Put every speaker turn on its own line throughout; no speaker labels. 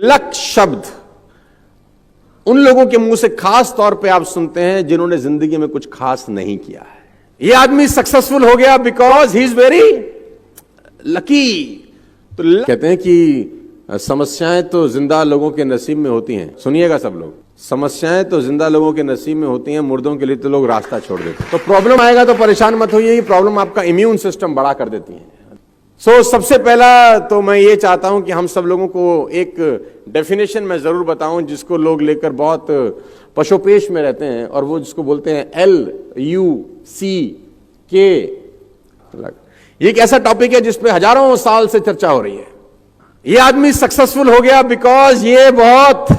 Luck शब्द उन लोगों के मुंह से खास तौर पे आप सुनते हैं जिन्होंने जिंदगी में कुछ खास नहीं किया है। ये आदमी सक्सेसफुल हो गया because he is very lucky. तो कहते हैं कि समस्याएं तो जिंदा लोगों के नसीब में होती हैं। सुनिएगा सब लोग, समस्याएं तो जिंदा लोगों के नसीब में होती हैं, मुर्दों के लिए तो लोग रास्ता छोड़ देते हैं। तो प्रॉब्लम आएगा तो परेशान मत होइए, प्रॉब्लम आपका इम्यून सिस्टम बड़ा कर देती है। सबसे पहला तो मैं ये चाहता हूं कि हम सब लोगों को एक डेफिनेशन मैं जरूर बताऊं जिसको लोग लेकर बहुत पशोपेश में रहते हैं, और वो जिसको बोलते हैं LUCK। ये एक ऐसा टॉपिक है जिसपे हजारों साल से चर्चा हो रही है। ये आदमी सक्सेसफुल हो गया बिकॉज ये बहुत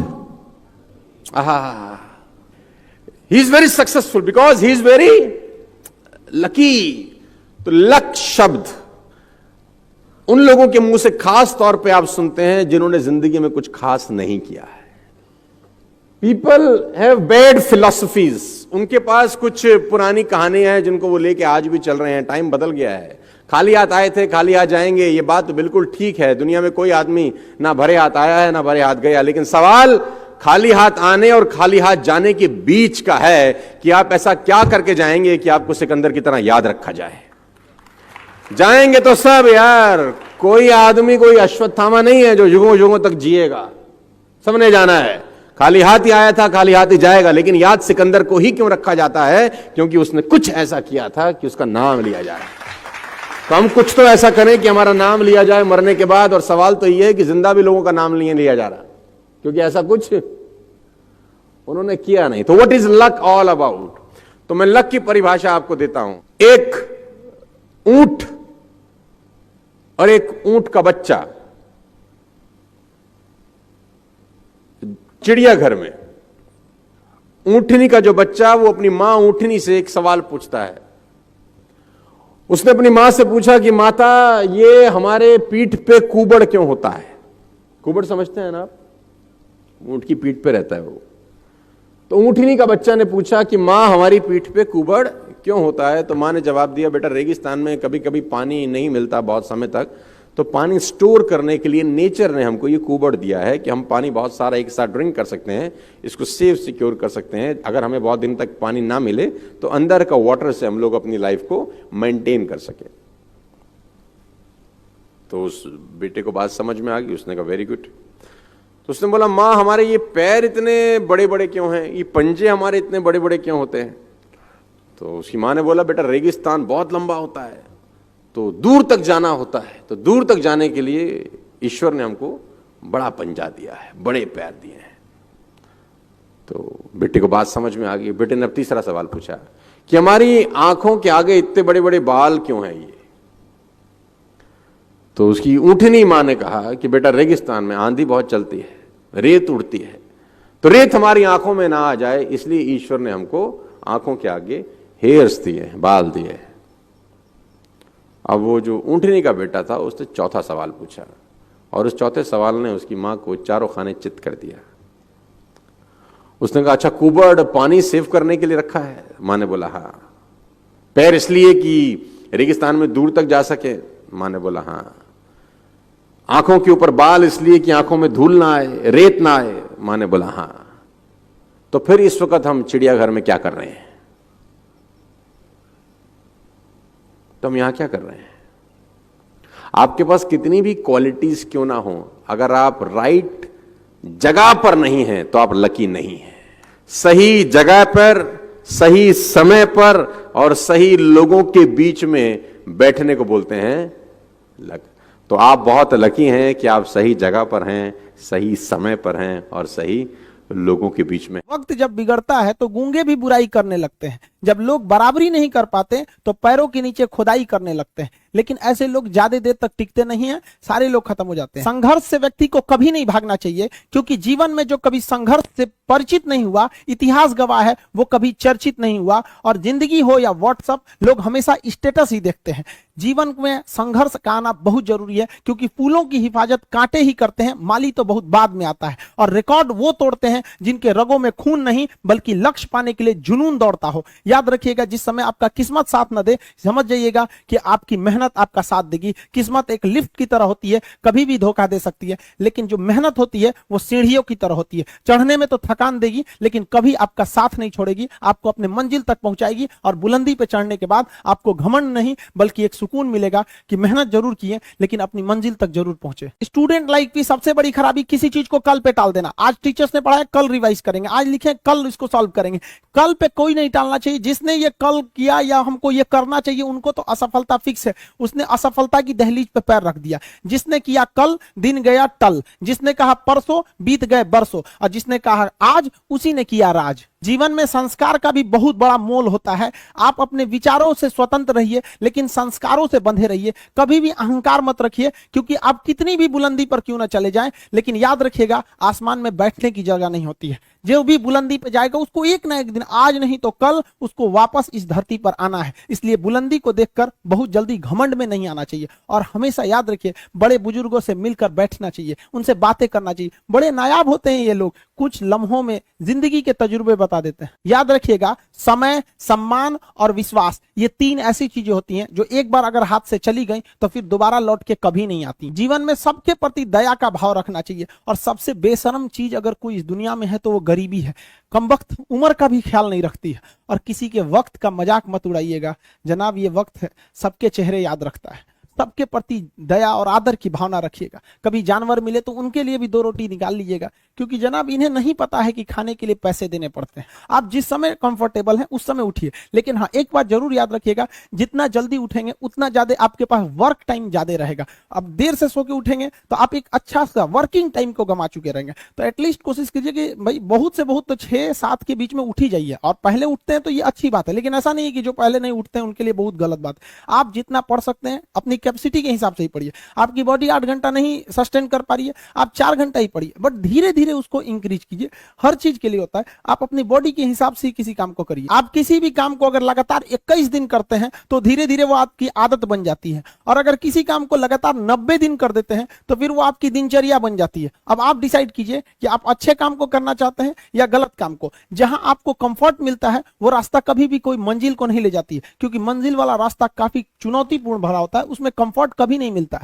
he is very successful because he is very lucky. तो लक शब्द उन लोगों के मुंह से खास तौर पे आप सुनते हैं जिन्होंने जिंदगी में कुछ खास नहीं किया है। पीपल हैव बैड फिलॉसफीज, उनके पास कुछ पुरानी कहानियां हैं जिनको वो लेके आज भी चल रहे हैं। टाइम बदल गया है, खाली हाथ आए थे खाली हाथ जाएंगे, ये बात तो बिल्कुल ठीक है। दुनिया में कोई आदमी ना भरे हाथ आया है ना भरे हाथ गया, लेकिन सवाल खाली हाथ आने और खाली हाथ जाने के बीच का है कि आप ऐसा क्या करके जाएंगे कि आपको सिकंदर की तरह याद रखा जाए। जाएंगे तो सब यार, कोई आदमी कोई अश्वत्थामा नहीं है जो युगों युगों तक जिएगा। सबने जाना है, खाली हाथ ही आया था खाली हाथ ही जाएगा। लेकिन याद सिकंदर को ही क्यों रखा जाता है? क्योंकि उसने कुछ ऐसा किया था कि उसका नाम लिया जाए। तो हम कुछ तो ऐसा करें कि हमारा नाम लिया जाए मरने के बाद। और सवाल तो यह है कि जिंदा भी लोगों का नाम नहीं लिया जा रहा, क्योंकि ऐसा कुछ उन्होंने किया नहीं। तो what is luck all about? तो मैं लक की परिभाषा आपको देता हूं। एक ऊंट और एक ऊंट का बच्चा चिड़ियाघर में, ऊंटनी का जो बच्चा वो अपनी मां ऊंटनी से एक सवाल पूछता है। उसने अपनी मां से पूछा कि माता, ये हमारे पीठ पे कुबड़ क्यों होता है? कुबड़ समझते हैं ना आप? ऊंट की पीठ पे रहता है वो। तो ऊंटनी का बच्चा ने पूछा कि मां, हमारी पीठ पे कुबड़ क्यों होता है? तो मां ने जवाब दिया, बेटा रेगिस्तान में कभी कभी पानी नहीं मिलता बहुत समय तक, तो पानी स्टोर करने के लिए नेचर ने हमको ये कुबड़ दिया है कि हम पानी बहुत सारा एक साथ ड्रिंक कर सकते हैं, इसको सेफ सिक्योर कर सकते हैं। अगर हमें बहुत दिन तक पानी ना मिले तो अंदर का वाटर से हम लोग अपनी लाइफ को मेंटेन कर सके। तो उस बेटे को बात समझ में आ गई, उसने कहा वेरी गुड। तो उसने बोला, मां, हमारे ये पैर इतने बड़े बड़े क्यों हैं? ये पंजे हमारे इतने बड़े बड़े क्यों होते हैं? तो उसकी मां ने बोला, बेटा रेगिस्तान बहुत लंबा होता है, तो दूर तक जाना होता है, तो दूर तक जाने के लिए ईश्वर ने हमको बड़ा पंजा दिया है, बड़े पैर दिए हैं। तो बेटे को बात समझ में आ गई। बेटे ने अब तीसरा सवाल पूछा कि हमारी आंखों के आगे इतने बड़े बड़े बाल क्यों हैं ये? तो उसकी ऊंटनी मां ने कहा कि बेटा रेगिस्तान में आंधी बहुत चलती है, रेत उड़ती है, तो रेत हमारी आंखों में ना आ जाए, इसलिए ईश्वर ने हमको आंखों के आगे हेयर्स दिए, बाल दिए। अब वो जो ऊंटनी का बेटा था उसने चौथा सवाल पूछा, और उस चौथे सवाल ने उसकी मां को चारों खाने चित कर दिया। उसने कहा, अच्छा कुबड़ पानी सेव करने के लिए रखा है? मां ने बोला हाँ। पैर इसलिए कि रेगिस्तान में दूर तक जा सके? मां ने बोला हाँ। आंखों के ऊपर बाल इसलिए कि आंखों में धूल ना आए, रेत ना आए? मां ने बोला हाँ। तो फिर इस वक्त हम चिड़ियाघर में क्या कर रहे हैं? तो हम यहां क्या कर रहे हैं? आपके पास कितनी भी क्वालिटीज क्यों ना हो, अगर आप राइट जगह पर नहीं हैं तो आप लकी नहीं हैं। सही जगह पर, सही समय पर और सही लोगों के बीच में बैठने को बोलते हैं लक। तो आप बहुत लकी हैं कि आप सही जगह पर हैं, सही समय पर हैं और सही लोगों के बीच में।
वक्त जब बिगड़ता है तो गूंगे भी बुराई करने लगते हैं। जब लोग बराबरी नहीं कर पाते तो पैरों के नीचे खुदाई करने लगते हैं। लेकिन ऐसे लोग ज्यादा देर तक टिकते नहीं हैं, सारे लोग खत्म हो जाते हैं। संघर्ष से व्यक्ति को कभी नहीं भागना चाहिए, क्योंकि जीवन में जो कभी संघर्ष से परिचित नहीं हुआ, इतिहास गवाह है, वो कभी चर्चित नहीं हुआ। और जिंदगी हो या व्हाट्सएप, लोग हमेशा स्टेटस ही देखते हैं। जीवन में संघर्ष का आना बहुत जरूरी है, क्योंकि फूलों की हिफाजत कांटे ही करते हैं, माली तो बहुत बाद में आता है। और रिकॉर्ड वो तोड़ते हैं जिनके रगों में खून नहीं बल्कि लक्ष्य पाने के लिए जुनून दौड़ता हो। याद रखिएगा, जिस समय आपका किस्मत साथ न दे, समझ जाइएगा कि आपकी मेहनत आपका साथ देगी। किस्मत एक लिफ्ट की तरह होती है, कभी भी धोखा दे सकती है, लेकिन जो मेहनत होती है वो सीढ़ियों की तरह होती है। चढ़ने में तो थकान देगी, लेकिन कभी आपका साथ नहीं छोड़ेगी, आपको अपने मंजिल तक पहुंचाएगी। और बुलंदी पे चढ़ने के बाद आपको घमंड नहीं बल्कि एक सुकून मिलेगा कि मेहनत जरूर किए लेकिन अपनी मंजिल तक जरूर पहुंचे। स्टूडेंट लाइफ की सबसे बड़ी खराबी किसी चीज को कल पे टाल देना। आज टीचर्स ने पढ़ाया, कल रिवाइज करेंगे, आज लिखे कल इसको सॉल्व करेंगे। कल पे कोई नहीं टालना चाहिए। जिसने ये कल किया या हमको ये करना चाहिए, उनको तो असफलता फिक्स है, उसने असफलता की दहलीज पे पैर रख दिया। जिसने किया कल, दिन गया टल। जिसने कहा परसों, बीत गए बरसों। और जिसने कहा आज, उसी ने किया राज। जीवन में संस्कार का भी बहुत बड़ा मोल होता है। आप अपने विचारों से स्वतंत्र रहिए, लेकिन संस्कारों से बंधे रहिए। कभी भी अहंकार मत रखिए, क्योंकि आप कितनी भी बुलंदी पर क्यों ना चले जाएं, लेकिन याद रखिएगा आसमान में बैठने की जगह नहीं होती है। जो भी बुलंदी पे जाएगा उसको एक ना एक दिन, आज नहीं तो कल, उसको वापस इस धरती पर आना है। इसलिए बुलंदी को देखकर बहुत जल्दी घमंड में नहीं आना चाहिए। और हमेशा याद रखिए, बड़े बुजुर्गों से मिलकर बैठना चाहिए, उनसे बातें करना चाहिए। बड़े नायाब होते हैं ये लोग, कुछ लम्हों में जिंदगी के तजुर्बे बता देते हैं। याद रखिएगा, समय, सम्मान और विश्वास, ये तीन ऐसी चीजें होती हैं जो एक बार अगर हाथ से चली गई तो फिर दोबारा लौट के कभी नहीं आती। जीवन में सबके प्रति दया का भाव रखना चाहिए। और सबसे बेशर्म चीज अगर कोई इस दुनिया में है तो वो गरीबी है। कमबख्त उम्र का भी ख्याल नहीं रखती है। और किसी के वक्त का मजाक मत उड़ाइएगा जनाब, ये वक्त है, सबके चेहरे याद रखता है। सबके प्रति दया और आदर की भावना रखिएगा। कभी जानवर मिले तो उनके लिए भी 2 रोटी निकाल लीजिएगा, क्योंकि जनाब इन्हें नहीं पता है कि खाने के लिए पैसे देने पड़ते हैं। आप जिस समय कंफर्टेबल हैं उस समय उठिए, लेकिन हाँ एक बात जरूर याद रखिएगा, जितना जल्दी उठेंगे उतना ज्यादा आपके पास वर्क टाइम ज्यादा रहेगा। अब देर से सो के उठेंगे तो आप एक अच्छा सा वर्किंग टाइम को गंवा चुके रहेंगे। तो एटलीस्ट कोशिश कीजिए कि भाई बहुत से बहुत तो 6-7 के बीच में उठ ही जाइए। और पहले उठते हैं तो ये अच्छी बात है, लेकिन ऐसा नहीं है कि जो पहले नहीं उठते हैं उनके लिए बहुत गलत बात। आप जितना पढ़ सकते हैं अपनी कैपेसिटी के हिसाब से ही पढ़िए। आपकी बॉडी 8 घंटा नहीं सस्टेन कर पा रही है, आप 4 घंटा ही पढ़िए, बट धीरे धीरे उसको इंक्रीज कीजिए। हर चीज के लिए होता है, आप अपनी बॉडी के हिसाब से ही किसी काम को करिए। आप किसी भी काम को अगर लगातार 21 दिन करते हैं तो धीरे धीरे वो आपकी आदत बन जाती है। और अगर किसी काम को लगातार 90 दिन कर देते हैं तो फिर वो आपकी दिनचर्या बन जाती है। अब आप डिसाइड कीजिए कि आप अच्छे काम को करना चाहते हैं या गलत काम को। जहां आपको कंफर्ट मिलता है वो रास्ता कभी भी कोई मंजिल को नहीं ले जाती है, क्योंकि मंजिल वाला रास्ता काफी चुनौतीपूर्ण भरा होता है, उसमें कंफर्ट कभी नहीं मिलता है।